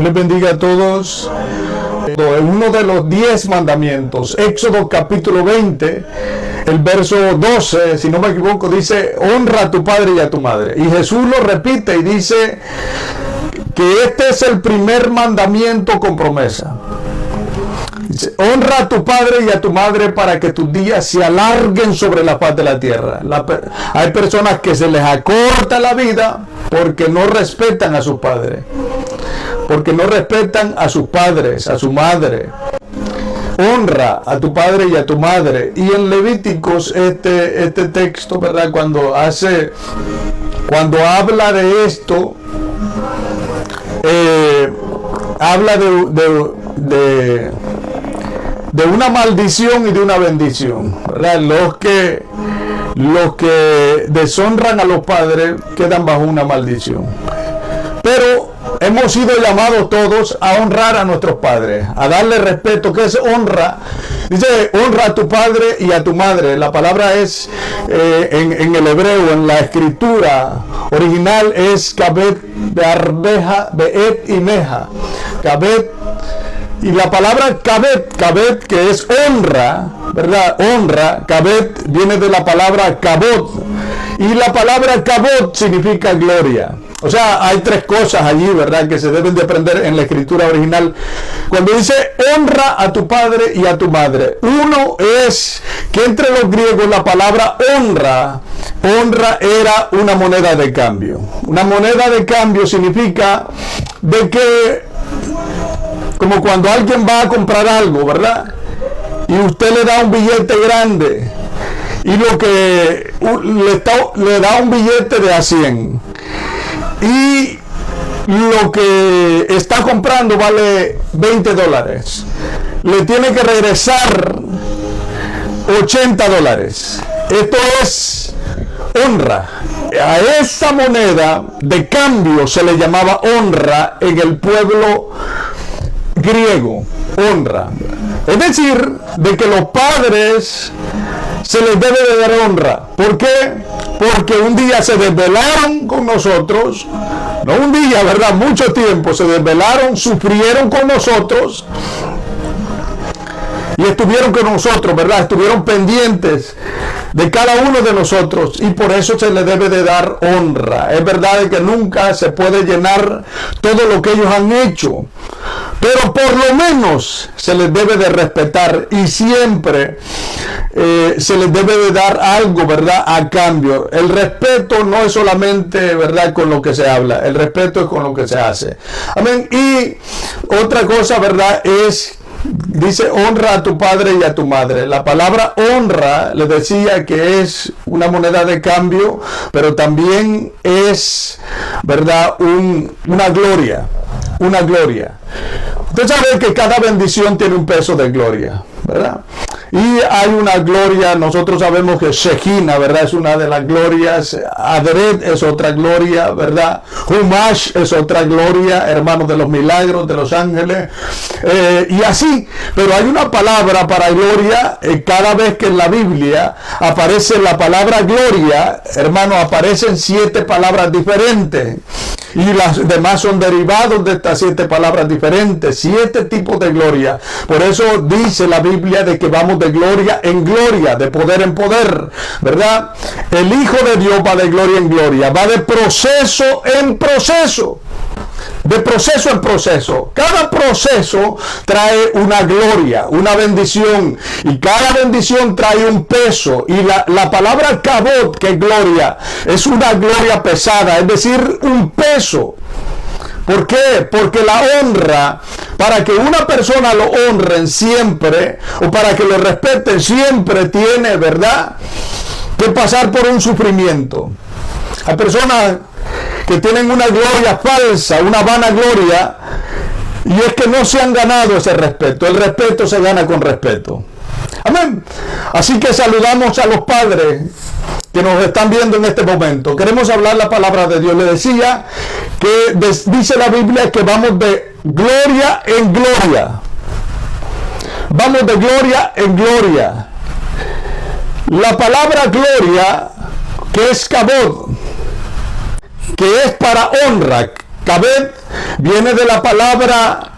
les bendiga a todos. En uno de los 10 mandamientos, Éxodo capítulo 20, el verso 12, si no me equivoco, dice: honra a tu padre y a tu madre. Y Jesús lo repite y dice que este es el primer mandamiento con promesa. Dice: honra a tu padre y a tu madre para que tus días se alarguen sobre la faz de la tierra. Hay personas que se les acorta la vida porque no respetan a sus padres, porque no respetan a sus padres, a su madre. Honra a tu padre y a tu madre. Y en Levíticos este texto, ¿verdad? Cuando habla de esto, habla de una maldición y de una bendición, ¿verdad? Los que deshonran a los padres quedan bajo una maldición. Pero hemos sido llamados todos a honrar a nuestros padres, a darle respeto. ¿Qué es honra? Dice: honra a tu padre y a tu madre. La palabra es, en el hebreo, en la escritura original, es kabet, bearbeja, beet y meja. Kabet. Y la palabra kabet, que es honra, ¿verdad? Honra, kabet, viene de la palabra kabod. Y la palabra kabod significa gloria. O sea, hay 3 cosas allí, ¿verdad?, que se deben de aprender en la escritura original. Cuando dice honra a tu padre y a tu madre, uno es que entre los griegos la palabra honra era una moneda de cambio. Una moneda de cambio significa de que, como cuando alguien va a comprar algo, ¿verdad?, y usted le da un billete grande y lo que le da un billete de a 100, y lo que está comprando vale $20, le tiene que regresar $80. Esto es honra. A esa moneda de cambio se le llamaba honra en el pueblo griego. Honra. Es decir, de que los padres se les debe de dar honra. ¿Por qué? Porque un día se desvelaron con nosotros, no un día, ¿verdad?, mucho tiempo se desvelaron, sufrieron con nosotros y estuvieron con nosotros, ¿verdad? Estuvieron pendientes de cada uno de nosotros, y por eso se les debe de dar honra. Es verdad que nunca se puede llenar todo lo que ellos han hecho, pero por lo menos se les debe de respetar, y siempre se les debe de dar algo, ¿verdad?, a cambio. El respeto no es solamente, ¿verdad?, con lo que se habla, el respeto es con lo que se hace. Amén. Y otra cosa, ¿verdad?, es, dice: honra a tu padre y a tu madre. La palabra honra, les decía que es una moneda de cambio, pero también es, ¿verdad?, una gloria. Una gloria. Usted sabe que cada bendición tiene un peso de gloria, ¿verdad? Y hay una gloria, nosotros sabemos que Shekhinah, ¿verdad?, es una de las glorias. Adret es otra gloria, ¿verdad? Humash es otra gloria, hermanos de los milagros, de los ángeles, y así. Pero hay una palabra para gloria. Cada vez que en la Biblia aparece la palabra gloria, hermanos, aparecen 7 palabras diferentes. Y las demás son derivados de estas 7 palabras diferentes, 7 tipos de gloria. Por eso dice la Biblia de que vamos de gloria en gloria, de poder en poder, ¿verdad? El Hijo de Dios va de gloria en gloria, va de proceso en proceso. De proceso en proceso. Cada proceso trae una gloria, una bendición, y cada bendición trae un peso. Y la palabra kabod, que es gloria, es una gloria pesada, es decir, un peso. ¿Por qué? Porque la honra, para que una persona lo honren siempre, o para que lo respeten siempre, tiene, ¿verdad?, que pasar por un sufrimiento. Hay personas que tienen una gloria falsa, una vanagloria, y es que no se han ganado ese respeto. El respeto se gana con respeto. Amén. Así que saludamos a los padres que nos están viendo en este momento. Queremos hablar la palabra de Dios. Le decía que dice la Biblia que vamos de gloria en gloria. Vamos de gloria en gloria. La palabra gloria, que es kabod, que es para honra, Kabed viene de la palabra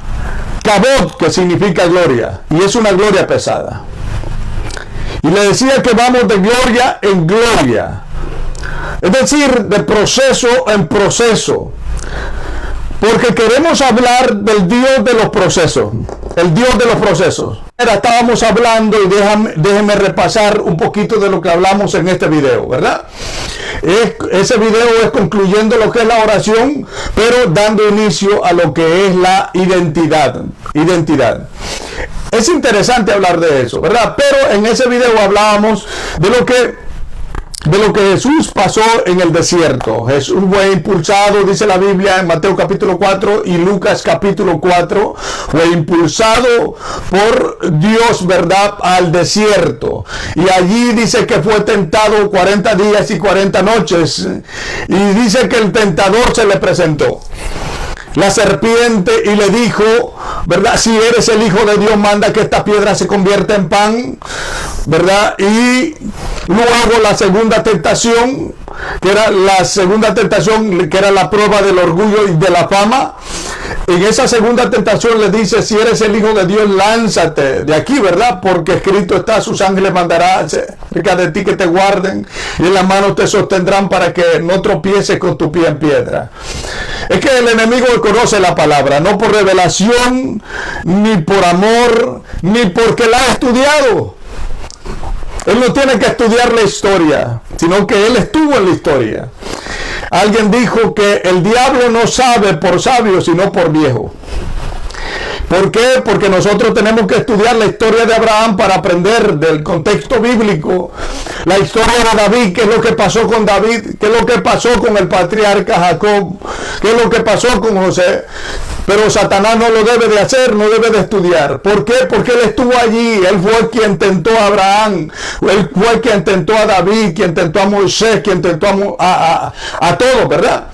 kabod, que significa gloria, y es una gloria pesada. Y le decía que vamos de gloria en gloria, es decir, de proceso en proceso, porque queremos hablar del Dios de los procesos, el Dios de los procesos. Estábamos hablando, y déjenme repasar un poquito de lo que hablamos en este video, ¿verdad? Ese video es concluyendo lo que es la oración, pero dando inicio a lo que es la identidad. Es interesante hablar de eso, ¿verdad? Pero en ese video hablábamos de lo que Jesús pasó en el desierto. Jesús fue impulsado, dice la Biblia en Mateo capítulo 4 y Lucas capítulo 4, fue impulsado por Dios, ¿verdad?, al desierto. Y allí dice que fue tentado 40 días y 40 noches. Y dice que el tentador se le presentó, la serpiente, y le dijo, ¿verdad?, si eres el Hijo de Dios, manda que esta piedra se convierta en pan, ¿verdad? Y luego la segunda tentación, que era la prueba del orgullo y de la fama. En esa segunda tentación le dice, si eres el Hijo de Dios, lánzate de aquí, ¿verdad? Porque escrito está, sus ángeles mandará cerca de ti que te guarden, y en las manos te sostendrán para que no tropieces con tu pie en piedra. Es que el enemigo conoce la palabra, no por revelación, ni por amor, ni porque la ha estudiado. Él no tiene que estudiar la historia, sino que él estuvo en la historia. Alguien dijo que el diablo no sabe por sabio, sino por viejo. ¿Por qué? Porque nosotros tenemos que estudiar la historia de Abraham para aprender del contexto bíblico, la historia de David, qué es lo que pasó con David, qué es lo que pasó con el patriarca Jacob, qué es lo que pasó con José. Pero Satanás no lo debe de hacer, no debe de estudiar. ¿Por qué? Porque él estuvo allí, él fue quien tentó a Abraham, él fue quien tentó a David, quien tentó a Moisés, quien tentó a todos, ¿verdad?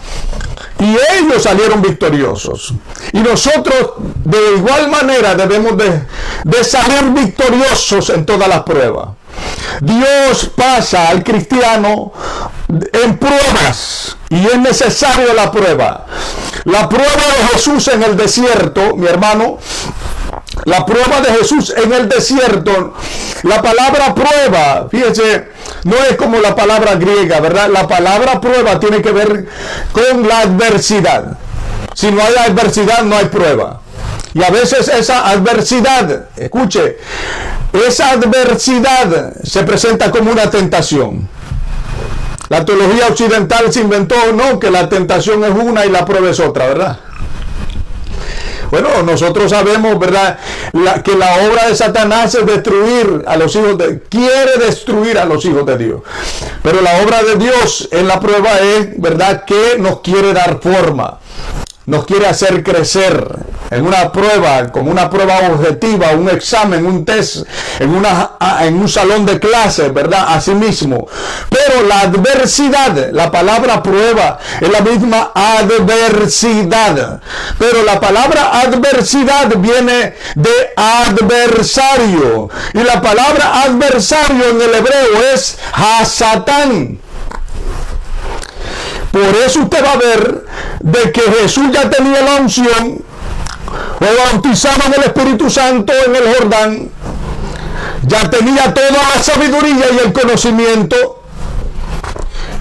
Y ellos salieron victoriosos. Y nosotros de igual manera debemos de salir victoriosos en todas las pruebas. Dios pasa al cristiano en pruebas, y es necesario la prueba. La prueba de Jesús en el desierto, mi hermano, la prueba de Jesús en el desierto, la palabra prueba, fíjese, no es como la palabra griega, ¿verdad? La palabra prueba tiene que ver con la adversidad. Si no hay adversidad, no hay prueba. Y a veces esa adversidad, escuche, esa adversidad se presenta como una tentación. La teología occidental se inventó, no, que la tentación es una y la prueba es otra, ¿verdad? Bueno, nosotros sabemos, ¿verdad?, que la obra de Satanás es destruir a los hijos de... quiere destruir a los hijos de Dios. Pero la obra de Dios en la prueba es, ¿verdad?, que nos quiere dar forma. Nos quiere hacer crecer en una prueba, como una prueba objetiva, un examen, un test, en un salón de clases, ¿verdad? Así mismo. Pero la adversidad, la palabra prueba es la misma adversidad. Pero la palabra adversidad viene de adversario. Y la palabra adversario en el hebreo es hasatán. Por eso usted va a ver de que Jesús ya tenía la unción, fue bautizado en el Espíritu Santo en el Jordán, ya tenía toda la sabiduría y el conocimiento.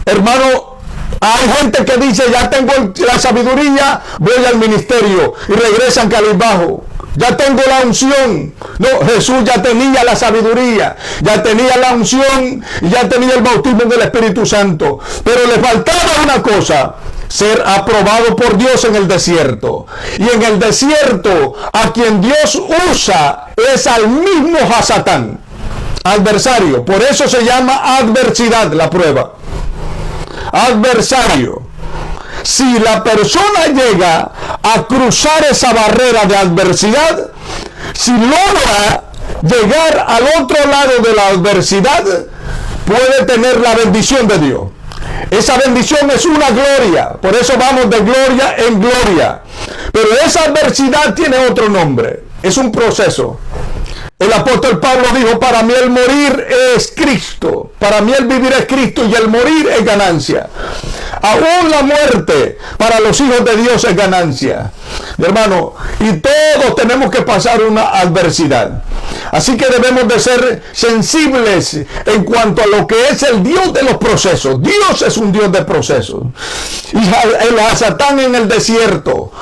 Hermano, hay gente que dice, ya tengo la sabiduría, voy al ministerio, y regresan cabizbajo. Ya tengo la unción. No, Jesús ya tenía la sabiduría, ya tenía la unción, y ya tenía el bautismo del Espíritu Santo. Pero le faltaba una cosa: ser aprobado por Dios en el desierto. Y en el desierto, a quien Dios usa es al mismo hasatán, adversario. Por eso se llama adversidad la prueba. Adversario. Si la persona llega a cruzar esa barrera de adversidad, si logra llegar al otro lado de la adversidad, puede tener la bendición de Dios. Esa bendición es una gloria, por eso vamos de gloria en gloria. Pero esa adversidad tiene otro nombre, es un proceso. El apóstol Pablo dijo, para mí el morir es Cristo, para mí el vivir es Cristo y el morir es ganancia. Aún la muerte para los hijos de Dios es ganancia. Mi hermano, y todos tenemos que pasar una adversidad. Así que debemos de ser sensibles en cuanto a lo que es el Dios de los procesos. Dios es un Dios de procesos. Y el Satán en el desierto,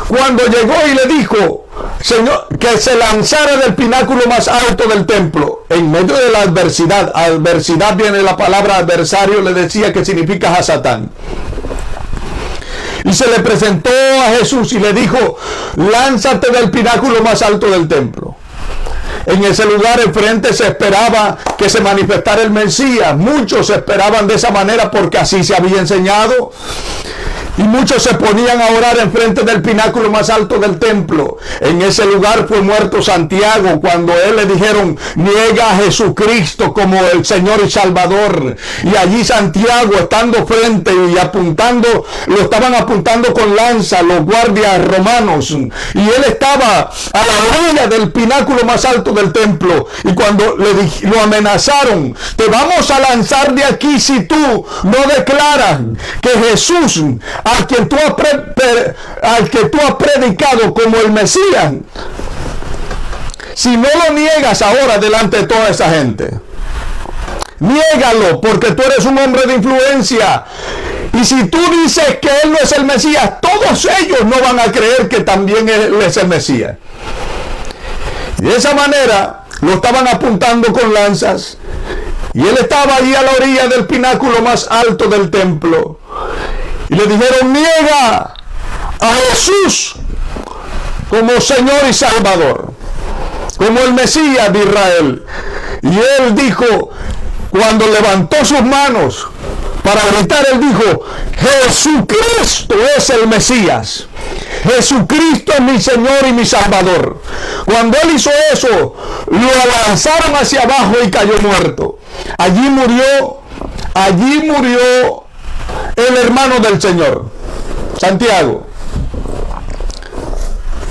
cuando llegó y le dijo, Señor, que se lanzara del pináculo más alto del templo, en medio de la adversidad. Adversidad viene la palabra adversario, le decía que significa Satán. Y se le presentó a Jesús y le dijo, lánzate del pináculo más alto del templo. En ese lugar enfrente se esperaba que se manifestara el Mesías. Muchos esperaban de esa manera porque así se había enseñado. Y muchos se ponían a orar enfrente del pináculo más alto del templo. En ese lugar fue muerto Santiago cuando él le dijeron, niega a Jesucristo como el Señor y Salvador. Y allí Santiago, estando frente y apuntando, lo estaban apuntando con lanza los guardias romanos. Y él estaba a la orilla del pináculo más alto del templo. Y cuando lo amenazaron, te vamos a lanzar de aquí si tú no declaras que Jesús, al que tú has predicado como el Mesías, si no lo niegas ahora delante de toda esa gente, niégalo, porque tú eres un hombre de influencia. Y si tú dices que él no es el Mesías, todos ellos no van a creer que también él es el Mesías. Y de esa manera lo estaban apuntando con lanzas. Y él estaba allí a la orilla del pináculo más alto del templo. Y le dijeron, niega a Jesús como Señor y Salvador, como el Mesías de Israel. Y él dijo, cuando levantó sus manos para gritar, él dijo, Jesucristo es el Mesías. Jesucristo es mi Señor y mi Salvador. Cuando él hizo eso, lo lanzaron hacia abajo y cayó muerto. Allí murió el hermano del Señor, Santiago.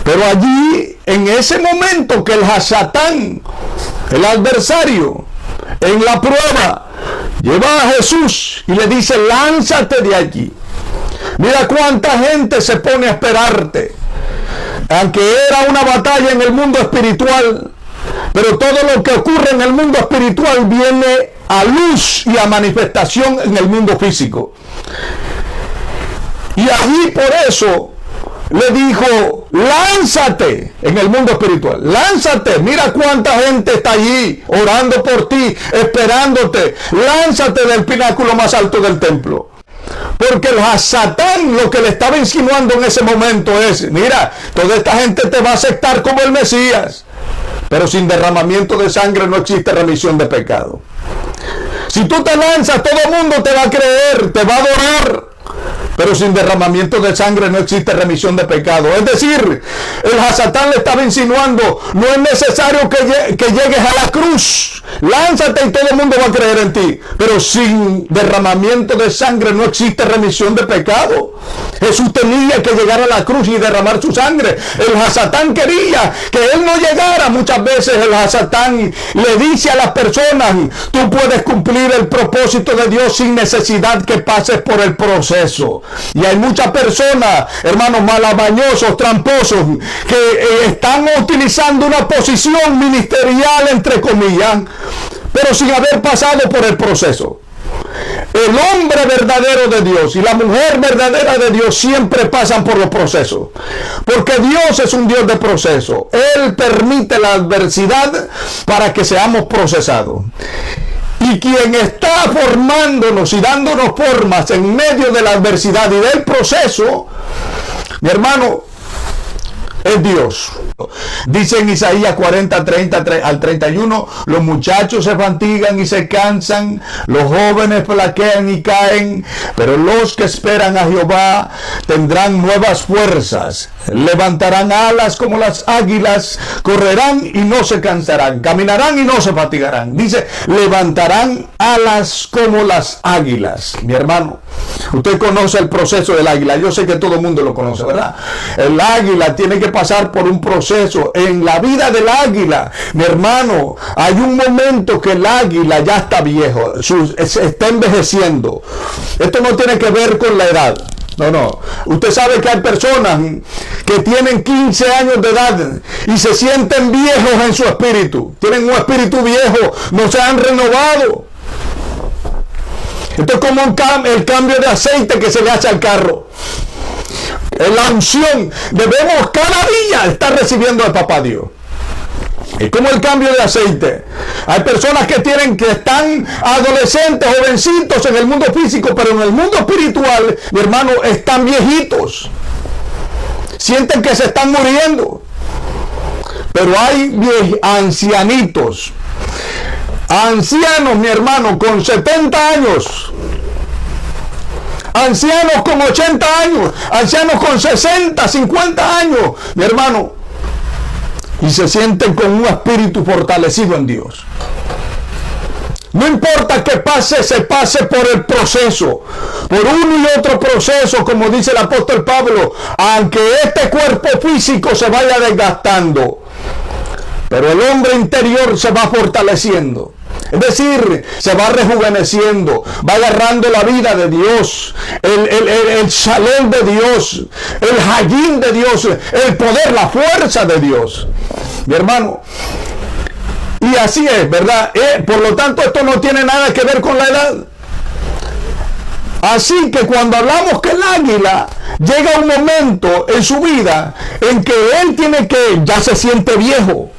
Pero allí, en ese momento que el Satán, el adversario, en la prueba, lleva a Jesús y le dice, lánzate de allí. Mira cuánta gente se pone a esperarte. Aunque era una batalla en el mundo espiritual, pero todo lo que ocurre en el mundo espiritual viene a luz y a manifestación en el mundo físico. Y allí por eso le dijo, lánzate en el mundo espiritual, lánzate, mira cuánta gente está allí orando por ti, esperándote, lánzate del pináculo más alto del templo. Porque el Satán lo que le estaba insinuando en ese momento es, mira, toda esta gente te va a aceptar como el Mesías, pero sin derramamiento de sangre no existe remisión de pecado. Si tú te lanzas, todo el mundo te va a creer, te va a adorar, pero sin derramamiento de sangre no existe remisión de pecado. Es decir, el Satán le estaba insinuando, no es necesario que llegues a la cruz, lánzate y todo el mundo va a creer en ti, pero sin derramamiento de sangre no existe remisión de pecado. Jesús tenía que llegar a la cruz y derramar su sangre. El Satán quería que él no llegara. Muchas veces el Satán le dice a las personas, tú puedes cumplir el propósito de Dios sin necesidad que pases por el proceso. Y hay muchas personas, hermanos, malabañosos, tramposos, que están utilizando una posición ministerial, entre comillas, pero sin haber pasado por el proceso. El hombre verdadero de Dios y la mujer verdadera de Dios siempre pasan por los procesos, porque Dios es un Dios de proceso. Él permite la adversidad para que seamos procesados. Y quien está formándonos y dándonos formas en medio de la adversidad y del proceso, mi hermano, es Dios. Dice en Isaías 40, 30 al 31, los muchachos se fatigan y se cansan, los jóvenes flaquean y caen, pero los que esperan a Jehová tendrán nuevas fuerzas, Levantarán alas como las águilas, correrán y no se cansarán, caminarán y no se fatigarán. Dice, levantarán alas como las águilas. Mi hermano, usted conoce el proceso del águila. Yo sé que todo el mundo lo conoce, ¿verdad? El águila tiene que pasar por un proceso. En la vida del águila, mi hermano, hay un momento que el águila ya está viejo, se está envejeciendo. Esto no tiene que ver con la edad. No. Usted sabe que hay personas que tienen 15 años de edad y se sienten viejos en su espíritu. Tienen un espíritu viejo, no se han renovado. Esto es como el cambio de aceite que se le hace al carro. La unción debemos cada día estar recibiendo al Papá Dios. Es como el cambio de aceite. Hay personas que están adolescentes, jovencitos en el mundo físico, pero en el mundo espiritual, mi hermano, están viejitos. Sienten que se están muriendo. Pero hay ancianitos. Ancianos, mi hermano, con 70 años. Ancianos con 80 años. Ancianos con 60, 50 años, mi hermano. Y se sienten con un espíritu fortalecido en Dios. No importa que se pase por el proceso, por uno y otro proceso, como dice el apóstol Pablo, aunque este cuerpo físico se vaya desgastando, pero el hombre interior se va fortaleciendo. Es decir, se va rejuveneciendo, va agarrando la vida de Dios, el shalom de Dios, el hayim de Dios, el poder, la fuerza de Dios. Mi hermano, y así es, ¿verdad? Por lo tanto, esto no tiene nada que ver con la edad. Así que cuando hablamos que el águila llega un momento en su vida en que él ya se siente viejo,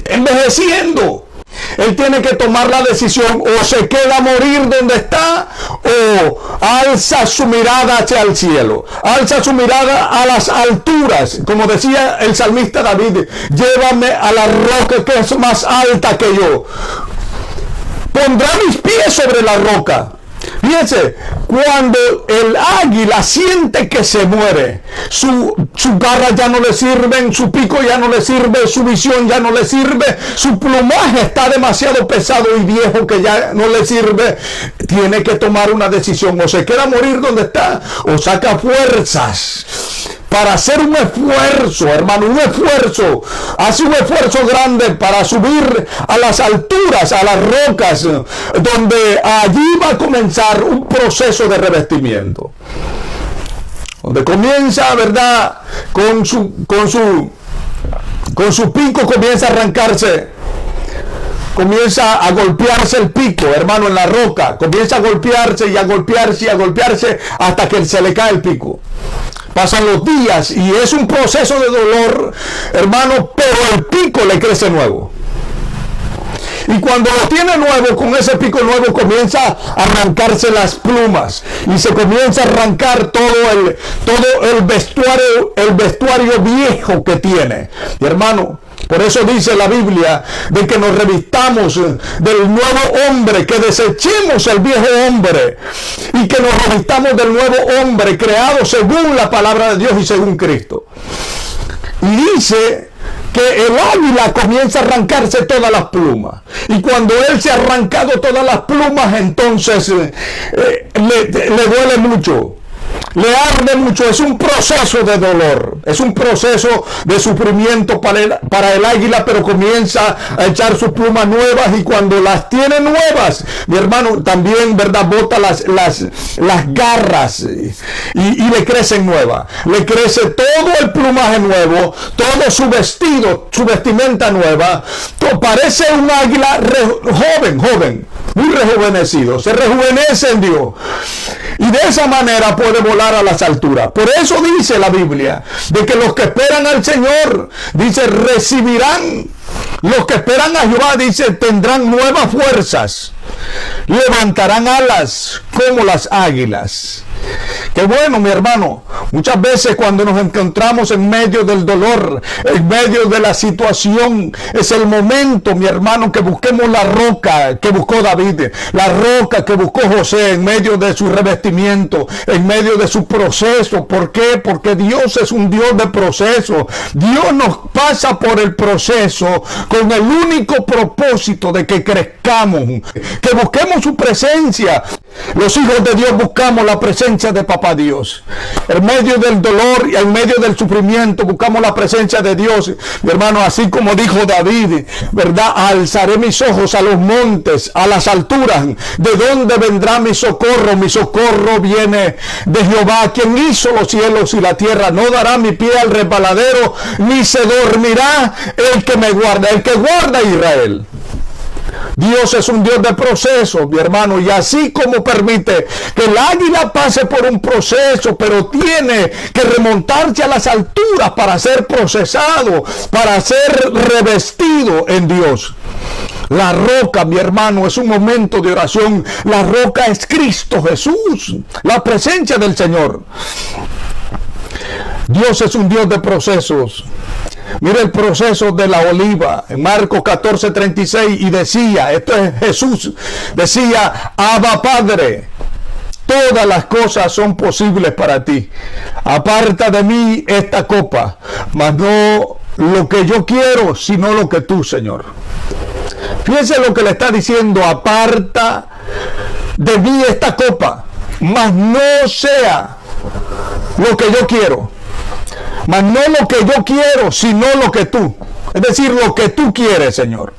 envejeciendo. Él tiene que tomar la decisión, o se queda a morir donde está, o alza su mirada hacia el cielo, alza su mirada a las alturas, como decía el salmista David, llévame a la roca que es más alta que yo, pondrá mis pies sobre la roca. Fíjense, cuando el águila siente que se muere, su garra ya no le sirven, su pico ya no le sirve, su visión ya no le sirve, su plumaje está demasiado pesado y viejo que ya no le sirve, tiene que tomar una decisión, o se queda a morir donde está, o saca fuerzas para hacer un esfuerzo, hermano, un esfuerzo, hace un esfuerzo grande para subir a las alturas, a las rocas, donde allí va a comenzar un proceso de revestimiento. Donde comienza, ¿verdad? Con su pico comienza a arrancarse, comienza a golpearse el pico, hermano, en la roca, comienza a golpearse y a golpearse y a golpearse hasta que se le cae el pico. Pasan los días y es un proceso de dolor, hermano, pero el pico le crece nuevo. Y cuando lo tiene nuevo, con ese pico nuevo comienza a arrancarse las plumas y se comienza a arrancar todo el vestuario viejo que tiene. Y hermano, por eso dice la Biblia de que nos revistamos del nuevo hombre, que desechemos el viejo hombre y que nos revistamos del nuevo hombre creado según la palabra de Dios y según Cristo. Y dice que el águila comienza a arrancarse todas las plumas. Y cuando él se ha arrancado todas las plumas, entonces le duele mucho. Le arde mucho, es un proceso de dolor, es un proceso de sufrimiento para el águila, pero comienza a echar sus plumas nuevas y cuando las tiene nuevas, mi hermano, también, ¿verdad? Bota las garras y le crecen nuevas, le crece todo el plumaje nuevo, todo su vestido, su vestimenta nueva, parece un águila joven, muy rejuvenecido, se rejuvenece en Dios y de esa manera puede volar a las alturas. Por eso dice la Biblia de que los que esperan al Señor, dice, recibirán, los que esperan a Jehová, dice, tendrán nuevas fuerzas, levantarán alas como las águilas. Qué bueno, mi hermano. Muchas veces cuando nos encontramos en medio del dolor, en medio de la situación, es el momento, mi hermano, que busquemos la roca que buscó David, la roca que buscó José en medio de su revestimiento, en medio de su proceso. ¿Por qué? Porque Dios es un Dios de proceso. Dios nos pasa por el proceso con el único propósito de que crezcamos, que busquemos su presencia. Los hijos de Dios buscamos la presencia de Papá Dios. En medio del dolor y en medio del sufrimiento buscamos la presencia de Dios. Mi hermano, así como dijo David, ¿verdad? Alzaré mis ojos a los montes, a las alturas. ¿De dónde vendrá mi socorro? Mi socorro viene de Jehová, quien hizo los cielos y la tierra. No dará mi pie al resbaladero, ni se dormirá el que me guarda, el que guarda a Israel. Dios es un Dios de proceso, mi hermano, y así como permite que el águila pase por un proceso, pero tiene que remontarse a las alturas para ser procesado, para ser revestido en Dios. La roca, mi hermano, es un momento de oración. La roca es Cristo Jesús, la presencia del Señor. Dios es un Dios de procesos. Mira el proceso de la oliva en Marcos 14:36, y decía, esto es Jesús, decía: Abba Padre, todas las cosas son posibles para ti. Aparta de mí esta copa, mas no lo que yo quiero, sino lo que tú, Señor. Fíjense lo que le está diciendo: aparta de mí esta copa, mas no sea lo que yo quiero. Mas no lo que yo quiero, sino lo que tú. Es decir, lo que tú quieres, Señor.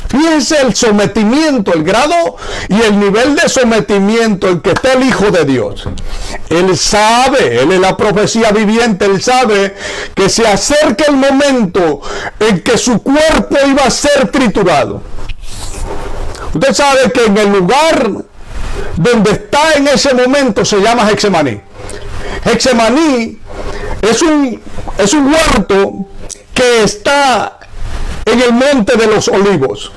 Fíjense el sometimiento, el grado y el nivel de sometimiento en que está el Hijo de Dios. Él sabe, él es la profecía viviente, él sabe que se acerca el momento en que su cuerpo iba a ser triturado. Usted sabe que en el lugar donde está en ese momento se llama Getsemaní. Getsemaní es un huerto que está en el monte de los olivos,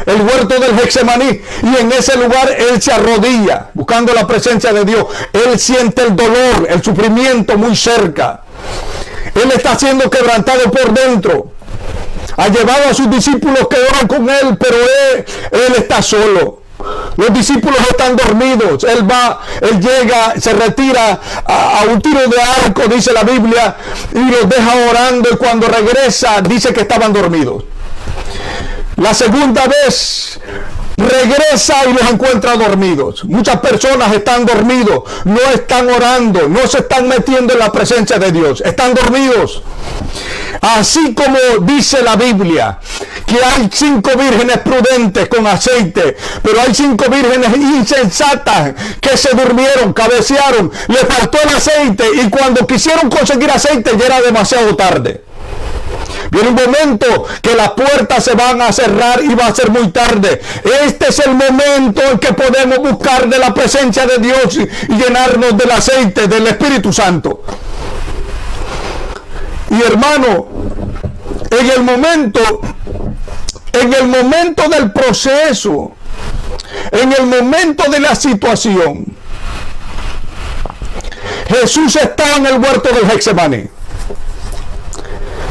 el huerto del Getsemaní, y en ese lugar él se arrodilla buscando la presencia de Dios. Él siente el dolor, el sufrimiento muy cerca. Él está siendo quebrantado por dentro. Ha llevado a sus discípulos que oran con él, pero él está solo. Los discípulos están dormidos. Él llega, se retira a un tiro de arco, dice la Biblia, y los deja orando, y cuando regresa dice que estaban dormidos. La segunda vez regresa y los encuentra dormidos. Muchas personas están dormidos, no están orando, no se están metiendo en la presencia de Dios, están dormidos. Así como dice la Biblia que hay 5 vírgenes prudentes con aceite, pero hay 5 vírgenes insensatas que se durmieron, cabecearon, les faltó el aceite, y cuando quisieron conseguir aceite ya era demasiado tarde. Viene un momento que las puertas se van a cerrar y va a ser muy tarde. Este es el momento en que podemos buscar de la presencia de Dios y llenarnos del aceite del Espíritu Santo. Y hermano, en el momento del proceso, en el momento de la situación, Jesús estaba en el huerto del Getsemaní.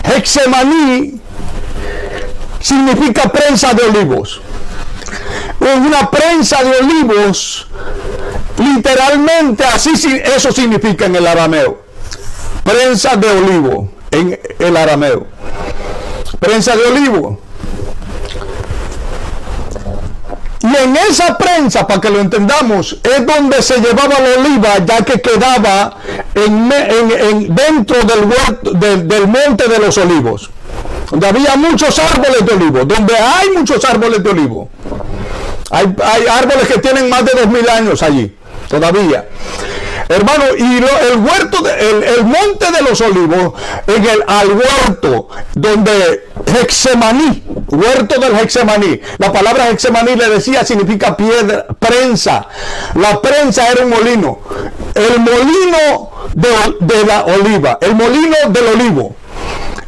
Getsemaní significa prensa de olivos. Una prensa de olivos, literalmente así, eso significa en el arameo. Prensa de olivo en el arameo. Prensa de olivo. Y en esa prensa, para que lo entendamos, es donde se llevaba la oliva, ya que quedaba dentro del huerto, del monte de los olivos, donde había muchos árboles de olivo, donde hay muchos árboles de olivo. Hay árboles que tienen más de 2000 años allí, todavía. Hermano, y el monte de los olivos, al huerto donde Getsemaní, huerto del Getsemaní, la palabra Getsemaní le decía, significa piedra, prensa. La prensa era un molino, el molino de la oliva, el molino del olivo.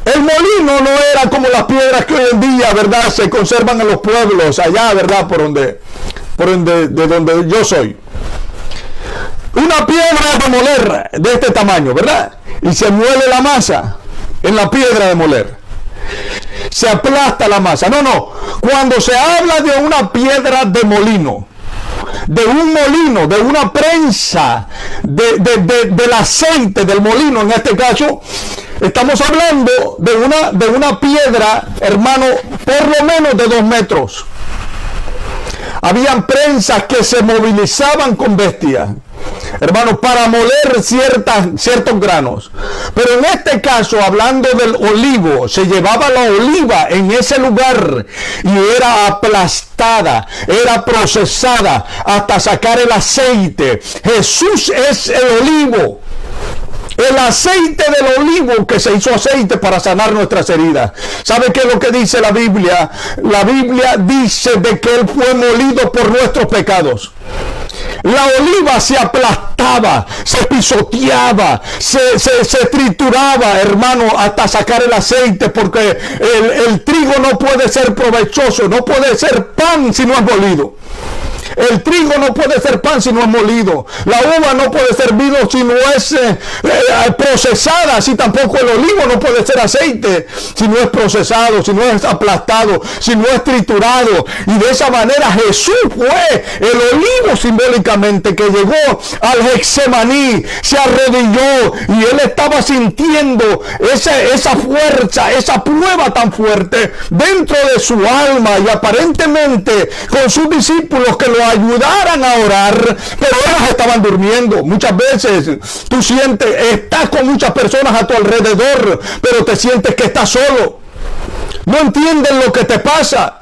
El molino no era como las piedras que hoy en día, ¿verdad?, se conservan en los pueblos allá, ¿verdad?, por donde de donde yo soy. Una piedra de moler de este tamaño, ¿verdad? Y se muele la masa en la piedra de moler. Se aplasta la masa. No. Cuando se habla de una piedra de molino, de un molino, de una prensa, del aceite del molino, en este caso, estamos hablando de una piedra, hermano, por lo menos de 2 metros. Habían prensas que se movilizaban con bestias, hermanos, para moler ciertos granos. Pero en este caso, hablando del olivo, se llevaba la oliva en ese lugar y era aplastada, era procesada hasta sacar el aceite. Jesús es el olivo. El aceite del olivo que se hizo aceite para sanar nuestras heridas. ¿Sabe qué es lo que dice la Biblia? La Biblia dice de que Él fue molido por nuestros pecados. La oliva se aplastaba, se pisoteaba, se trituraba, hermano, hasta sacar el aceite, porque el trigo no puede ser provechoso, no puede ser pan si no es molido. El trigo no puede ser pan si no es molido. La uva no puede ser vino si no es procesada. Así tampoco el olivo no puede ser aceite si no es procesado, si no es aplastado, si no es triturado. Y de esa manera Jesús fue el olivo simbólicamente que llegó al Getsemaní, se arrodilló y él estaba sintiendo esa fuerza, esa prueba tan fuerte dentro de su alma, y aparentemente con sus discípulos que lo ayudaran a orar, pero ellos estaban durmiendo. Muchas veces tú sientes, estás con muchas personas a tu alrededor, pero te sientes que estás solo. No entienden lo que te pasa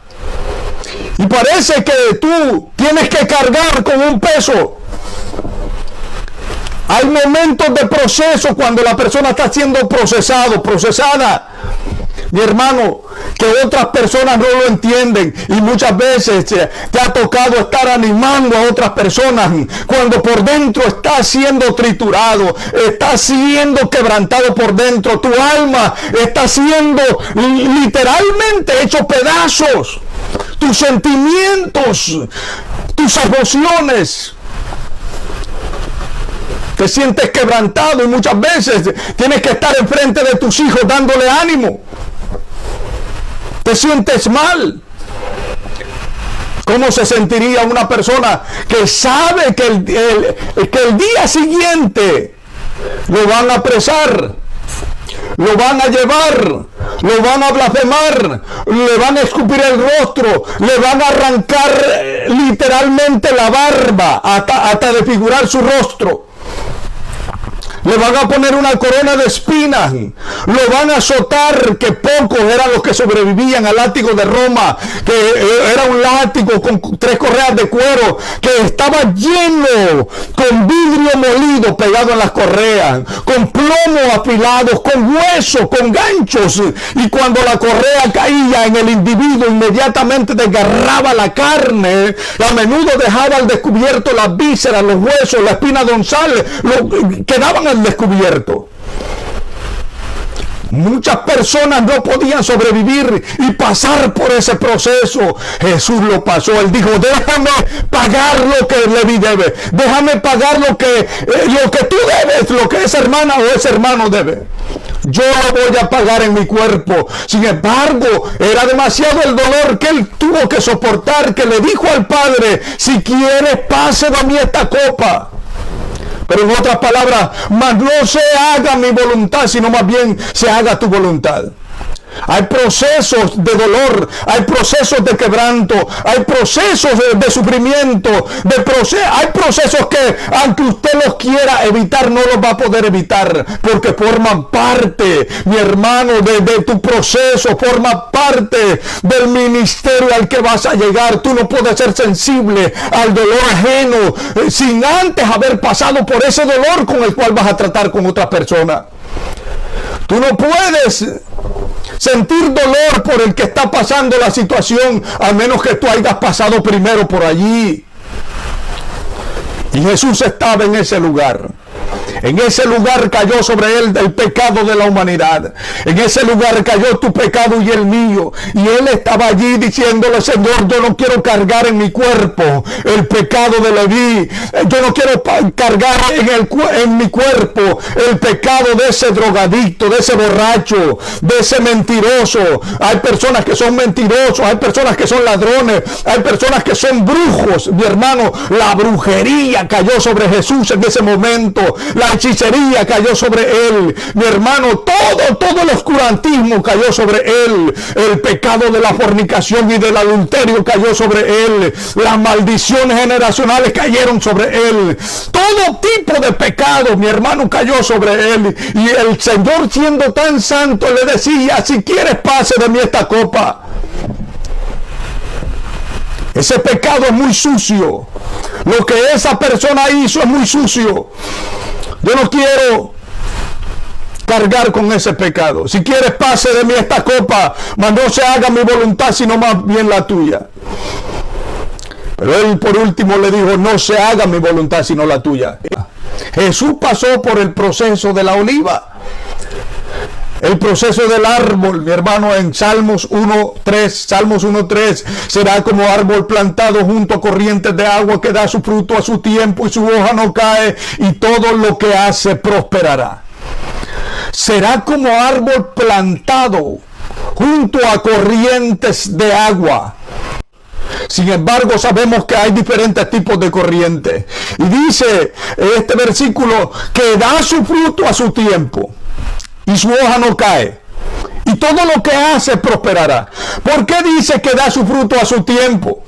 y parece que tú tienes que cargar con un peso. Hay momentos de proceso cuando la persona está siendo procesada. Mi hermano, que otras personas no lo entienden, y muchas veces te ha tocado estar animando a otras personas cuando por dentro está siendo triturado, está siendo quebrantado por dentro. Tu alma está siendo literalmente hecho pedazos. Tus sentimientos, tus emociones. Te sientes quebrantado y muchas veces tienes que estar enfrente de tus hijos dándole ánimo. Te sientes mal. ¿Cómo se sentiría una persona que sabe que el día siguiente lo van a apresar, lo van a llevar, lo van a blasfemar, le van a escupir el rostro, le van a arrancar literalmente la barba hasta desfigurar su rostro? Le van a poner una corona de espinas, lo van a azotar, que pocos eran los que sobrevivían al látigo de Roma, que era un látigo con 3 correas de cuero, que estaba lleno con vidrio molido pegado en las correas, con plomo afilados, con huesos, con ganchos, y cuando la correa caía en el individuo, inmediatamente desgarraba la carne, a menudo dejaba al descubierto las vísceras, los huesos, la espina dorsal, quedaban al descubierto. Muchas personas no podían sobrevivir y pasar por ese proceso. Jesús lo pasó. Él dijo: déjame pagar lo que le debe, déjame pagar lo que tú debes, lo que esa hermana o ese hermano debe. Yo lo voy a pagar en mi cuerpo. Sin embargo, era demasiado el dolor que él tuvo que soportar, que le dijo al Padre: si quieres, pase de mí esta copa. Pero en otras palabras, mas no se haga mi voluntad, sino más bien se haga tu voluntad. Hay procesos de dolor, hay procesos de quebranto, hay procesos de sufrimiento, hay procesos que aunque usted los quiera evitar, no los va a poder evitar, porque forman parte, mi hermano, de tu proceso, forma parte del ministerio al que vas a llegar. Tú no puedes ser sensible al dolor ajeno sin antes haber pasado por ese dolor con el cual vas a tratar con otras personas. Tú no puedes sentir dolor por el que está pasando la situación, a menos que tú hayas pasado primero por allí. Y Jesús estaba en ese lugar. En ese lugar cayó sobre él el pecado de la humanidad. En ese lugar cayó tu pecado y el mío. Y él estaba allí diciéndole: Señor, yo no quiero cargar en mi cuerpo el pecado de Leví. Yo no quiero cargar en mi cuerpo el pecado de ese drogadicto, de ese borracho, de ese mentiroso. Hay personas que son mentirosos, hay personas que son ladrones, hay personas que son brujos. Mi hermano, la brujería cayó sobre Jesús en ese momento. La hechicería cayó sobre él. Mi hermano, todo el oscurantismo cayó sobre él. El pecado de la fornicación y del adulterio cayó sobre él. Las maldiciones generacionales cayeron sobre él. Todo tipo de pecado, mi hermano, cayó sobre él. Y el Señor, siendo tan santo, le decía: si quieres, pase de mí esta copa. Ese pecado es muy sucio. Lo que esa persona hizo es muy sucio. Yo no quiero cargar con ese pecado. Si quieres, pase de mí esta copa, mas no se haga mi voluntad, sino más bien la tuya. Pero él por último le dijo: no se haga mi voluntad, sino la tuya. Jesús pasó por el proceso de la oliva. El proceso del árbol, mi hermano, en Salmos 1:3, será como árbol plantado junto a corrientes de agua, que da su fruto a su tiempo y su hoja no cae, y todo lo que hace prosperará. Será como árbol plantado junto a corrientes de agua. Sin embargo, sabemos que hay diferentes tipos de corrientes. Y dice este versículo que da su fruto a su tiempo y su hoja no cae, y todo lo que hace prosperará. ¿Por qué dice que da su fruto a su tiempo?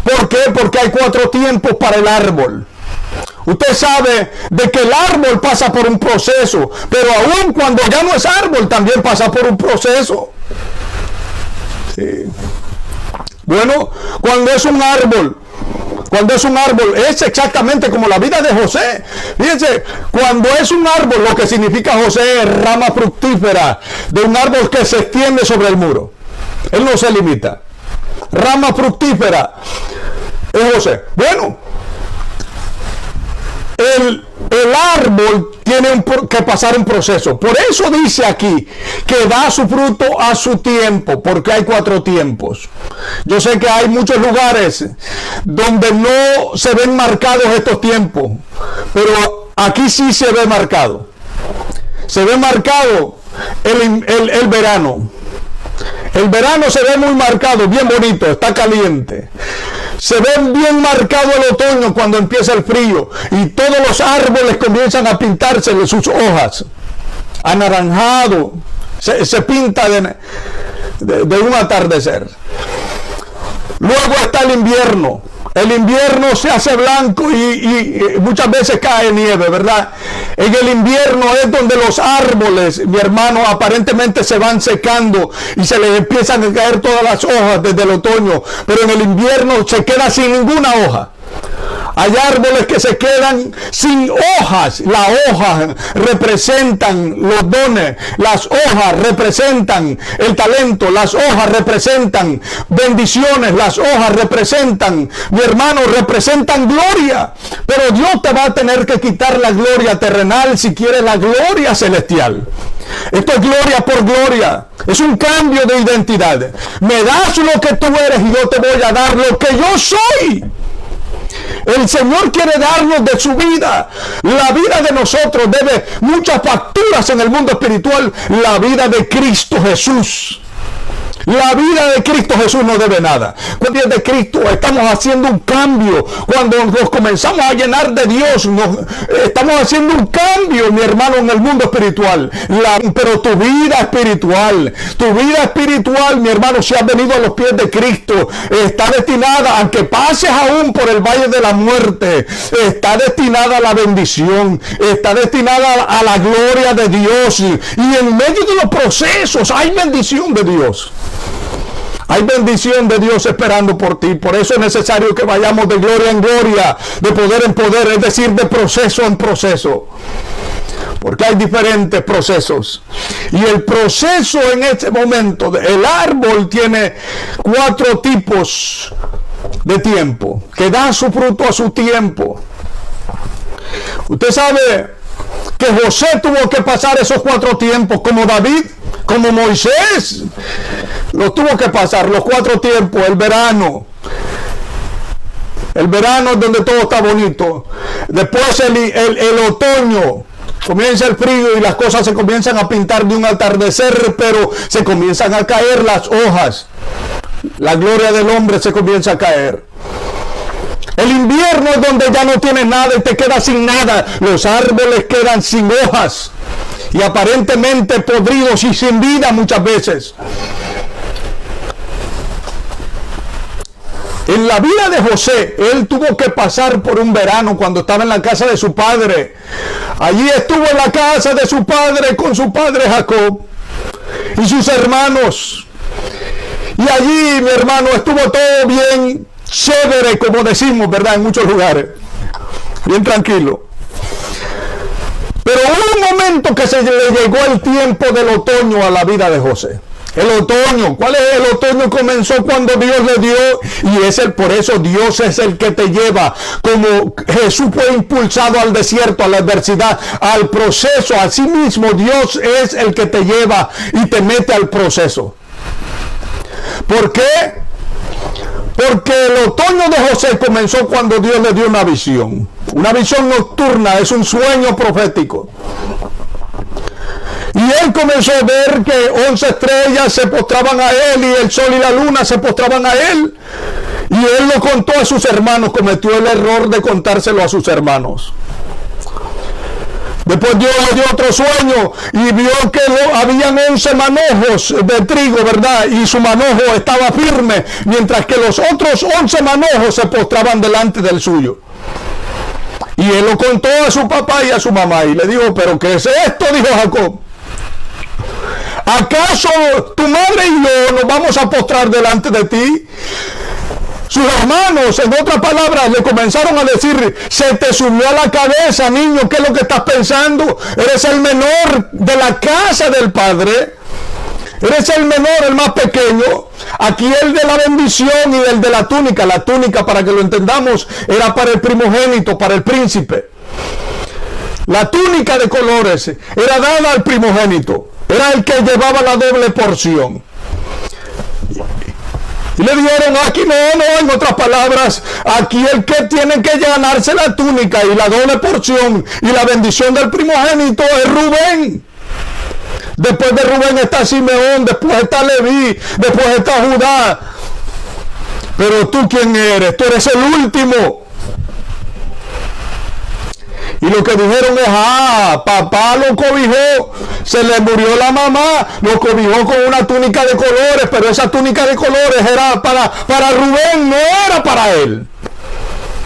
¿Por qué? Porque hay 4 tiempos para el árbol. Usted sabe de que el árbol pasa por un proceso, pero aún cuando ya no es árbol, también pasa por un proceso. Sí. Bueno, cuando es un árbol, es exactamente como la vida de José. Fíjense, cuando es un árbol, lo que significa José es rama fructífera de un árbol que se extiende sobre el muro. Él no se limita. Rama fructífera es José. Bueno, el árbol tiene que pasar un proceso. Por eso dice aquí que da su fruto a su tiempo, porque hay 4 tiempos. Yo sé que hay muchos lugares donde no se ven marcados estos tiempos, pero aquí sí se ve marcado. Se ve marcado el verano. El verano se ve muy marcado, bien bonito, está caliente. Se ve bien marcado el otoño cuando empieza el frío y todos los árboles comienzan a pintarse de sus hojas. Anaranjado, se pinta de un atardecer. Luego está el invierno. El invierno se hace blanco y muchas veces cae nieve, ¿verdad? En el invierno es donde los árboles, mi hermano, aparentemente se van secando y se les empiezan a caer todas las hojas desde el otoño. Pero en el invierno se queda sin ninguna hoja. Hay árboles que se quedan sin hojas. Las hojas representan los dones. Las hojas representan el talento. Las hojas representan bendiciones. Las hojas representan, mi hermano, representan gloria. Pero Dios te va a tener que quitar la gloria terrenal si quieres la gloria celestial. Esto es gloria por gloria. Es un cambio de identidad. Me das lo que tú eres y yo te voy a dar lo que yo soy. El Señor quiere darnos de su vida. La vida de nosotros debe muchas facturas en el mundo espiritual. La vida de Cristo Jesús. La vida de Cristo Jesús no debe nada. Cuando es de Cristo estamos haciendo un cambio. Cuando nos comenzamos a llenar de Dios, estamos haciendo un cambio, mi hermano, en el mundo espiritual. Pero tu vida espiritual, mi hermano, si has venido a los pies de Cristo, está destinada, aunque pases aún por el valle de la muerte, está destinada a la bendición, está destinada a la gloria de Dios. Y en medio de los procesos hay bendición de Dios. Hay bendición de Dios esperando por ti. Por eso es necesario que vayamos de gloria en gloria, de poder en poder, es decir, de proceso en proceso. Porque hay diferentes procesos. Y el proceso en este momento, el árbol tiene 4 tipos de tiempo, que da su fruto a su tiempo. Usted sabe que José tuvo que pasar esos 4 tiempos, como David, como Moisés. Lo tuvo que pasar, los 4 tiempos, el verano. El verano es donde todo está bonito. Después el otoño. Comienza el frío y las cosas se comienzan a pintar de un atardecer, pero se comienzan a caer las hojas. La gloria del hombre se comienza a caer. El invierno es donde ya no tienes nada y te quedas sin nada. Los árboles quedan sin hojas y aparentemente podridos y sin vida muchas veces. En la vida de José, él tuvo que pasar por un verano cuando estaba en la casa de su padre. Allí estuvo en la casa de su padre con su padre Jacob y sus hermanos. Y allí, mi hermano, estuvo todo bien chévere, como decimos, ¿verdad? En muchos lugares. Bien tranquilo. Pero hubo un momento que se le llegó el tiempo del otoño a la vida de José. El otoño, ¿cuál es el otoño? Comenzó cuando Dios le dio, y es por eso Dios es el que te lleva, como Jesús fue impulsado al desierto, a la adversidad, al proceso. Así mismo Dios es el que te lleva y te mete al proceso. ¿Por qué? Porque el otoño de José comenzó cuando Dios le dio una visión nocturna, es un sueño profético. Y él comenzó a ver que 11 estrellas se postraban a él y el sol y la luna se postraban a él. Y él lo contó a sus hermanos, cometió el error de contárselo a sus hermanos. Después Dios le dio otro sueño y vio que habían 11 manojos de trigo, ¿verdad? Y su manojo estaba firme, mientras que los otros 11 manojos se postraban delante del suyo. Y él lo contó a su papá y a su mamá y le dijo, ¿pero qué es esto?, dijo Jacob. ¿Acaso tu madre y yo nos vamos a postrar delante de ti? Sus hermanos, en otras palabras, le comenzaron a decir, se te subió a la cabeza, niño, ¿qué es lo que estás pensando? Eres el menor de la casa del padre. Eres el menor, el más pequeño. Aquí el de la bendición y el de la túnica. La túnica, para que lo entendamos, era para el primogénito, para el príncipe. La túnica de colores era dada al primogénito. Era el que llevaba la doble porción. Y le dijeron, aquí no, en otras palabras, aquí el que tiene que ganarse la túnica y la doble porción y la bendición del primogénito es Rubén. Después de Rubén está Simeón, después está Leví, después está Judá. Pero tú, ¿quién eres? Tú eres el último. Y lo que dijeron es, papá lo cobijó, se le murió la mamá, lo cobijó con una túnica de colores, pero esa túnica de colores era para Rubén, no era para él.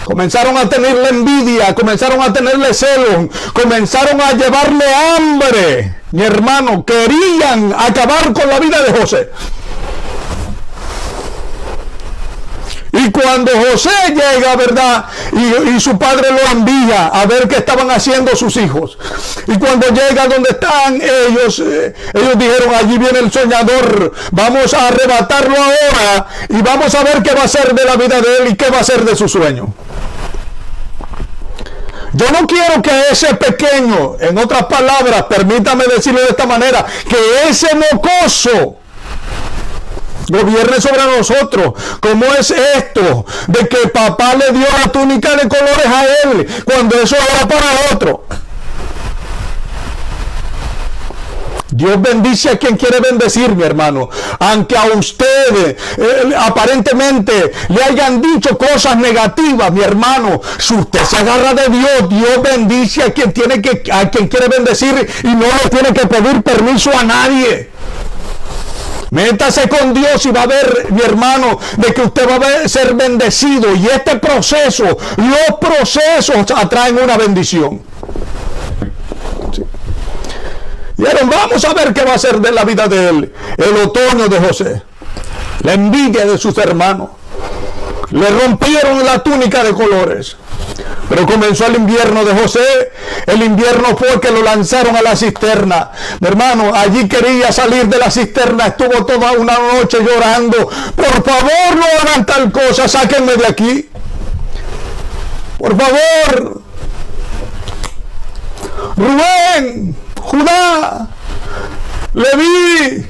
Comenzaron a tenerle envidia, comenzaron a tenerle celos, comenzaron a llevarle hambre. Mi hermano, querían acabar con la vida de José. Y cuando José llega, ¿verdad? Y su padre lo envía a ver qué estaban haciendo sus hijos. Y cuando llega donde están ellos dijeron, allí viene el soñador, vamos a arrebatarlo ahora y vamos a ver qué va a hacer de la vida de él y qué va a hacer de su sueño. Yo no quiero que ese pequeño, en otras palabras, permítame decirlo de esta manera, que ese mocoso gobierne sobre nosotros. ¿Cómo es esto de que papá le dio la túnica de colores a él cuando eso era para otro? Dios bendice a quien quiere bendecir, mi hermano. Aunque a ustedes aparentemente le hayan dicho cosas negativas, mi hermano, si usted se agarra de Dios, Dios bendice a quien quiere bendecir y no le tiene que pedir permiso a nadie. Métase con Dios y va a ver, mi hermano, de que usted va a ser bendecido. Y este proceso, los procesos atraen una bendición. Sí. Vieron, vamos a ver qué va a ser de la vida de él. El otoño de José. La envidia de sus hermanos. Le rompieron la túnica de colores. Pero comenzó el invierno de José. El invierno fue que lo lanzaron a la cisterna. Mi hermano, allí quería salir de la cisterna. Estuvo toda una noche llorando. Por favor, no hagan tal cosa. Sáquenme de aquí. Por favor. Rubén, Judá, Leví,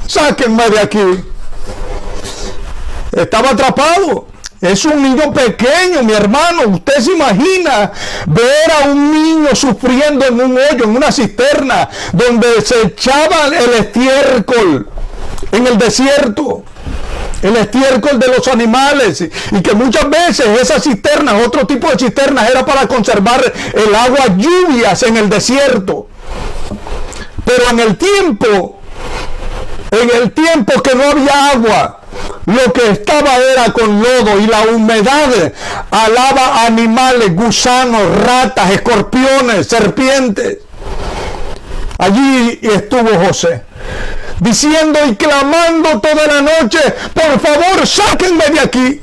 sáquenme de aquí. Estaba atrapado. Es un niño pequeño, mi hermano. Usted se imagina ver a un niño sufriendo en un hoyo, en una cisterna, donde se echaba el estiércol en el desierto. El estiércol de los animales, y que muchas veces esas cisternas, otro tipo de cisternas, era para conservar el agua, lluvias en el desierto. Pero en el tiempo que no había agua, lo que estaba era con lodo, y la humedad alaba animales, gusanos, ratas, escorpiones, serpientes. Allí estuvo José, diciendo y clamando toda la noche: por favor, sáquenme de aquí.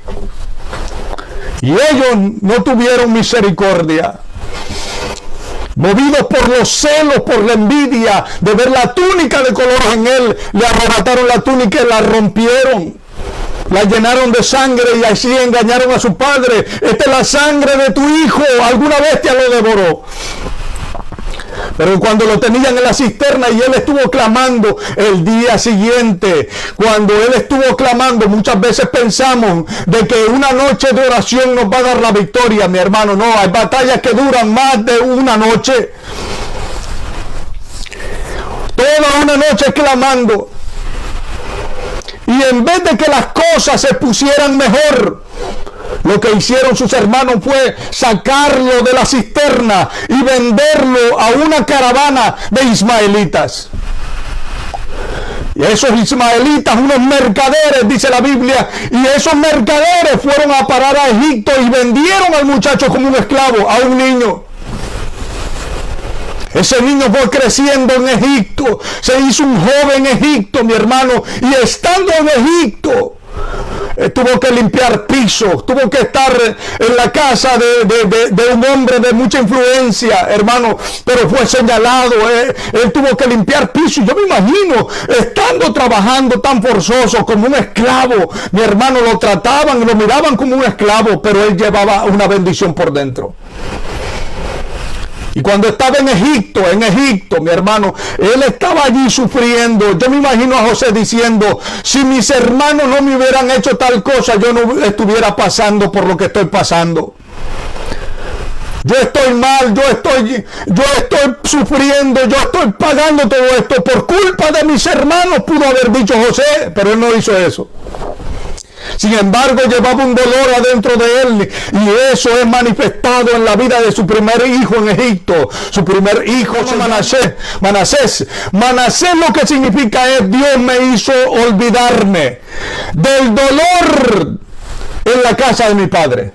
Y ellos no tuvieron misericordia. Movidos por los celos, por la envidia de ver la túnica de colores en él, le arrebataron la túnica y la rompieron. La llenaron de sangre y así engañaron a su padre. Esta es la sangre de tu hijo, alguna bestia lo devoró. Pero cuando lo tenían en la cisterna y él estuvo clamando el día siguiente, cuando él estuvo clamando, muchas veces pensamos de que una noche de oración nos va a dar la victoria, mi hermano. No, hay batallas que duran más de una noche. Toda una noche clamando. Y en vez de que las cosas se pusieran mejor, lo que hicieron sus hermanos fue sacarlo de la cisterna y venderlo a una caravana de ismaelitas. Y esos ismaelitas, unos mercaderes, dice la Biblia, y esos mercaderes fueron a parar a Egipto y vendieron al muchacho como un esclavo, a un niño. Ese niño fue creciendo en Egipto, se hizo un joven en Egipto, mi hermano, y estando en Egipto, tuvo que limpiar pisos, tuvo que estar en la casa de un hombre de mucha influencia, hermano, pero fue señalado, él tuvo que limpiar pisos. Yo me imagino estando trabajando tan forzoso como un esclavo, mi hermano, lo trataban, lo miraban como un esclavo, pero él llevaba una bendición por dentro. Y cuando estaba en Egipto, mi hermano, él estaba allí sufriendo. Yo me imagino a José diciendo: si mis hermanos no me hubieran hecho tal cosa, yo no estuviera pasando por lo que estoy pasando. Yo estoy mal, yo estoy sufriendo, yo estoy pagando todo esto por culpa de mis hermanos, pudo haber dicho José, pero él no hizo eso. Sin embargo, llevaba un dolor adentro de él, y eso es manifestado en la vida de su primer hijo en Egipto. Su primer hijo es Manasés. Manasés lo que significa es: Dios me hizo olvidarme del dolor en la casa de mi padre.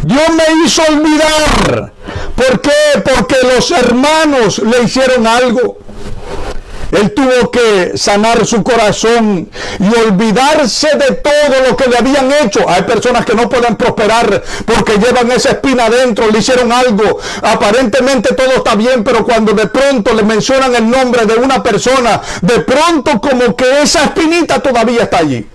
Dios me hizo olvidar. ¿Por qué? Porque los hermanos le hicieron algo. Él tuvo que sanar su corazón y olvidarse de todo lo que le habían hecho. Hay personas que no pueden prosperar porque llevan esa espina adentro, le hicieron algo. Aparentemente todo está bien, pero cuando de pronto le mencionan el nombre de una persona, de pronto como que esa espinita todavía está allí.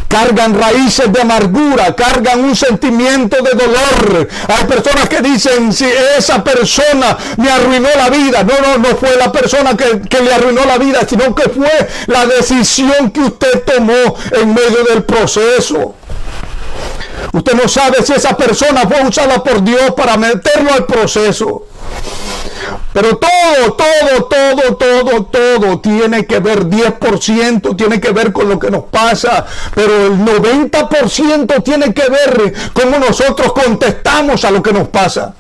Cargan raíces de amargura, cargan un sentimiento de dolor. Hay personas que dicen: si esa persona me arruinó la vida. No fue la persona que le arruinó la vida, sino que fue la decisión que usted tomó en medio del proceso. Usted no sabe si esa persona fue usada por Dios para meterlo al proceso. Pero todo tiene que ver, 10% tiene que ver con lo que nos pasa, pero el 90% tiene que ver cómo nosotros contestamos a lo que nos pasa.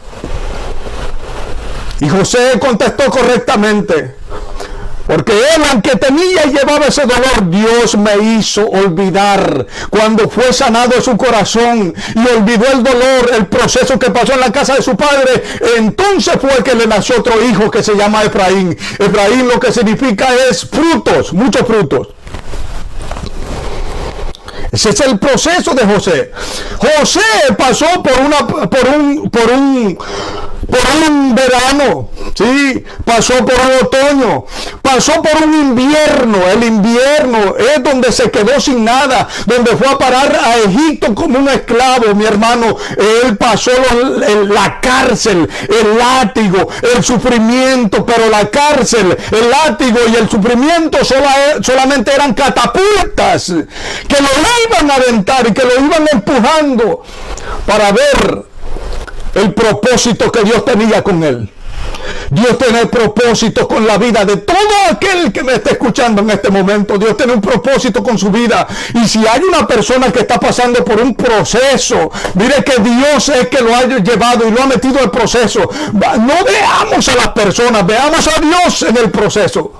Y José contestó correctamente, porque él, aunque tenía y llevaba ese dolor, Dios me hizo olvidar. Cuando fue sanado su corazón y olvidó el dolor, el proceso que pasó en la casa de su padre, entonces fue que le nació otro hijo que se llama Efraín. Efraín lo que significa es frutos, muchos frutos. Ese es el proceso de José. José pasó por un por un verano, sí, pasó por un otoño, pasó por un invierno. El invierno es donde se quedó sin nada, donde fue a parar a Egipto como un esclavo, mi hermano. Él pasó la cárcel, el látigo, el sufrimiento, pero la cárcel, el látigo y el sufrimiento solamente eran catapultas que lo iban a aventar y que lo iban empujando para ver el propósito que Dios tenía con él. Dios tiene propósito con la vida de todo aquel que me está escuchando en este momento. Dios tiene un propósito con su vida. Y si hay una persona que está pasando por un proceso, mire que Dios es que lo ha llevado y lo ha metido en el proceso. No veamos a las personas, veamos a Dios en el proceso.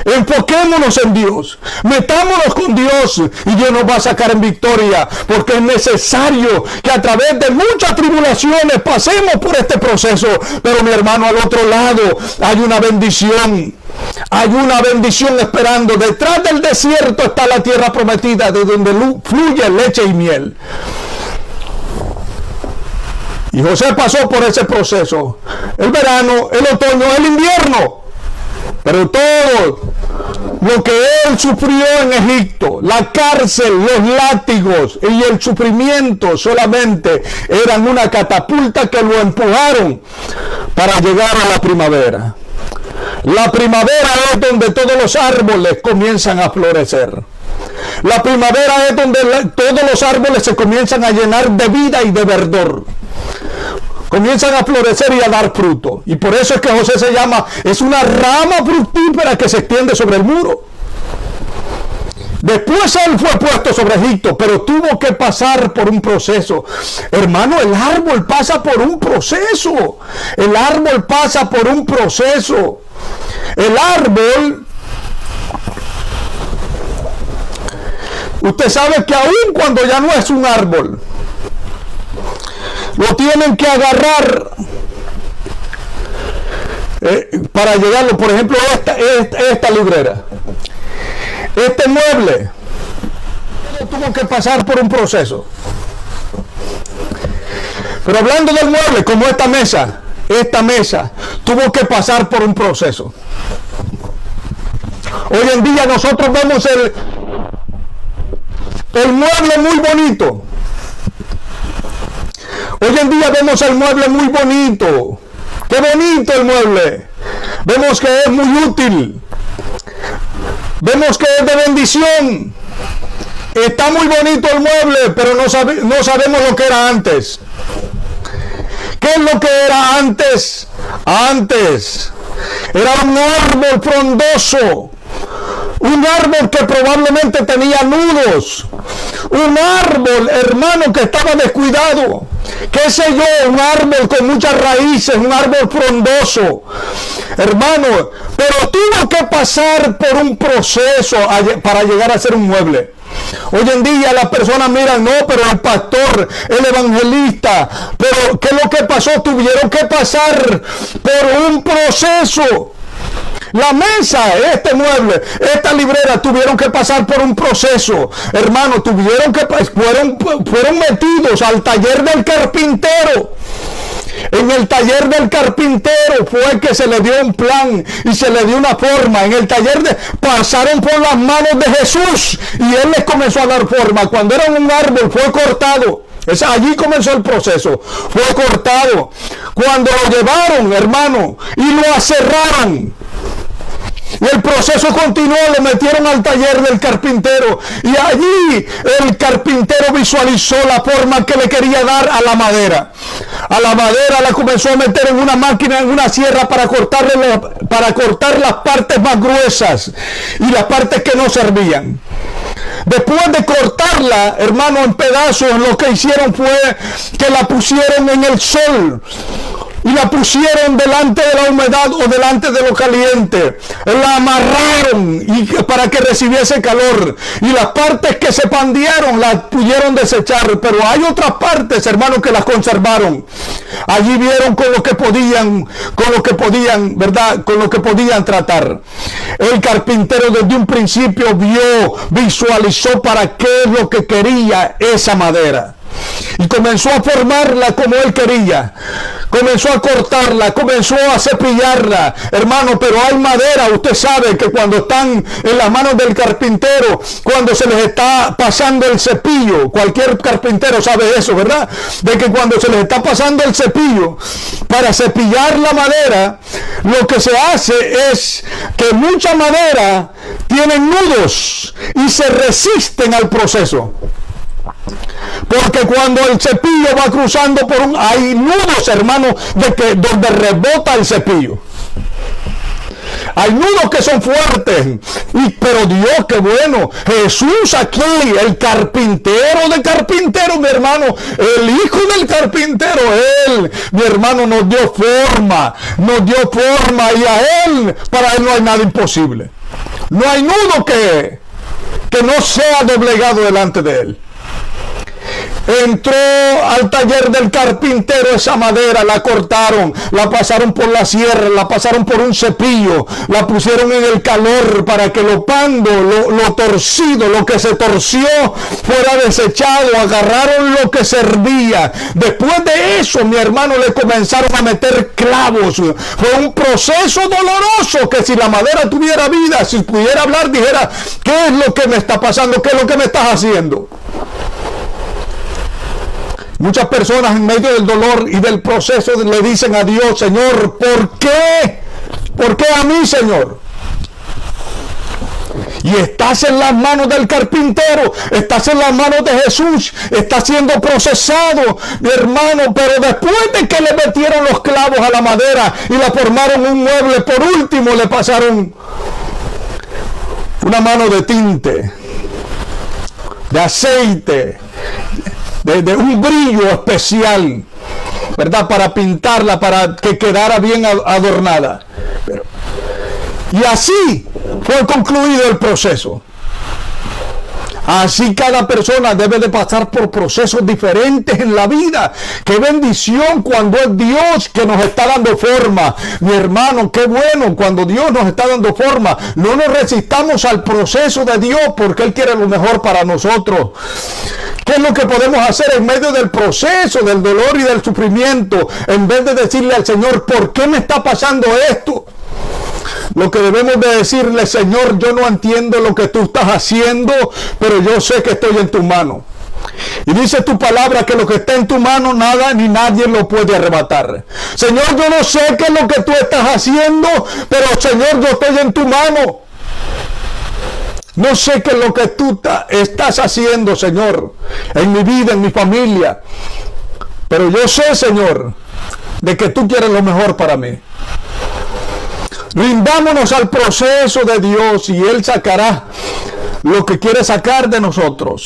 Enfoquémonos en Dios, metámonos con Dios y Dios nos va a sacar en victoria, porque es necesario que a través de muchas tribulaciones pasemos por este proceso. Pero mi hermano, al otro lado hay una bendición. Hay una bendición esperando. Detrás del desierto está la tierra prometida, de donde fluye leche y miel. Y José pasó por ese proceso. El verano, el otoño, el invierno. Pero todo lo que él sufrió en Egipto, la cárcel, los látigos y el sufrimiento solamente eran una catapulta que lo empujaron para llegar a la primavera. La primavera es donde todos los árboles comienzan a florecer. La primavera es donde todos los árboles se comienzan a llenar de vida y de verdor. Comienzan a florecer y a dar fruto. Y por eso es que José se llama, es una rama fructífera que se extiende sobre el muro. Después él fue puesto sobre Egipto, pero tuvo que pasar por un proceso. Hermano, el árbol pasa por un proceso. El árbol pasa por un proceso. El árbol, usted sabe que aun cuando ya no es un árbol, lo tienen que agarrar para llegarlo. Por ejemplo, esta librera, este mueble tuvo que pasar por un proceso. Pero hablando del mueble, como esta mesa tuvo que pasar por un proceso. Hoy en día nosotros vemos el mueble muy bonito. Hoy en día vemos el mueble muy bonito. ¡Qué bonito el mueble! Vemos que es muy útil. Vemos que es de bendición. Está muy bonito el mueble, pero no sabemos lo que era antes. ¿Qué es lo que era antes? Antes era un árbol frondoso. Un árbol que probablemente tenía nudos. Un árbol, hermano, que estaba descuidado. Qué sé yo, un árbol con muchas raíces, un árbol frondoso. Hermano, pero tuvo que pasar por un proceso para llegar a ser un mueble. Hoy en día las personas miran, no, pero el pastor, el evangelista, pero ¿qué es lo que pasó? Tuvieron que pasar por un proceso. La mesa, este mueble, esta librera tuvieron que pasar por un proceso. Hermano, fueron metidos al taller del carpintero. En el taller del carpintero fue que se le dio un plan y se le dio una forma. En el taller pasaron por las manos de Jesús y él les comenzó a dar forma. Cuando era un árbol fue cortado. Allí comenzó el proceso. Fue cortado. Cuando lo llevaron, hermano, y lo aserraron. Y el proceso continuó, lo metieron al taller del carpintero y allí el carpintero visualizó la forma que le quería dar a la madera. A la madera la comenzó a meter en una máquina, en una sierra para cortar las partes más gruesas y las partes que no servían. Después de cortarla, hermano, en pedazos, lo que hicieron fue que la pusieron en el sol. Y la pusieron delante de la humedad o delante de lo caliente. La amarraron para que recibiese calor. Y las partes que se pandieron las pudieron desechar. Pero hay otras partes, hermanos, que las conservaron. Allí vieron con lo que podían, ¿verdad? Con lo que podían tratar. El carpintero desde un principio visualizó para qué es lo que quería esa madera. y comenzó a formarla como él quería. Comenzó a cortarla, comenzó a cepillarla, hermano, pero hay madera. Usted sabe que cuando están en las manos del carpintero, cuando se les está pasando el cepillo, cualquier carpintero sabe eso, ¿verdad? De que cuando se les está pasando el cepillo, para cepillar la madera, lo que se hace es que mucha madera tiene nudos y se resisten al proceso. Porque cuando el cepillo va cruzando por hay nudos, hermano, donde rebota el cepillo. Hay nudos que son fuertes. Pero Dios, qué bueno. Jesús aquí, el carpintero de carpintero, mi hermano. El hijo del carpintero, él, mi hermano, nos dio forma. Nos dio forma y para él no hay nada imposible. No hay nudo que no sea doblegado delante de él. Entró al taller del carpintero esa madera, la cortaron, la pasaron por la sierra, la pasaron por un cepillo, la pusieron en el calor para que lo pando, lo torcido, lo que se torció fuera desechado, agarraron lo que servía. Después de eso, mi hermano, le comenzaron a meter clavos. Fue un proceso doloroso que si la madera tuviera vida, si pudiera hablar, dijera, ¿qué es lo que me está pasando? ¿Qué es lo que me estás haciendo? Muchas personas en medio del dolor y del proceso le dicen a Dios, Señor, ¿por qué? ¿Por qué a mí, Señor? Y estás en las manos del carpintero, estás en las manos de Jesús, estás siendo procesado, mi hermano, pero después de que le metieron los clavos a la madera y la formaron un mueble, por último le pasaron una mano de tinte, de aceite, de un brillo especial, ¿verdad? Para pintarla, para que quedara bien adornada. Y así fue concluido el proceso. Así cada persona debe de pasar por procesos diferentes en la vida. Qué bendición cuando es Dios que nos está dando forma. Mi hermano, qué bueno cuando Dios nos está dando forma. No nos resistamos al proceso de Dios porque Él quiere lo mejor para nosotros. ¿Qué es lo que podemos hacer en medio del proceso, del dolor y del sufrimiento? En vez de decirle al Señor, ¿por qué me está pasando esto? Lo que debemos de decirle, Señor, yo no entiendo lo que tú estás haciendo, pero yo sé que estoy en tu mano. Y dice tu palabra que lo que está en tu mano, nada ni nadie lo puede arrebatar. Señor, yo no sé qué es lo que tú estás haciendo, pero Señor, yo estoy en tu mano. No sé qué es lo que tú estás haciendo, Señor, en mi vida, en mi familia. Pero yo sé, Señor, de que tú quieres lo mejor para mí. Rindámonos al proceso de Dios y Él sacará lo que quiere sacar de nosotros.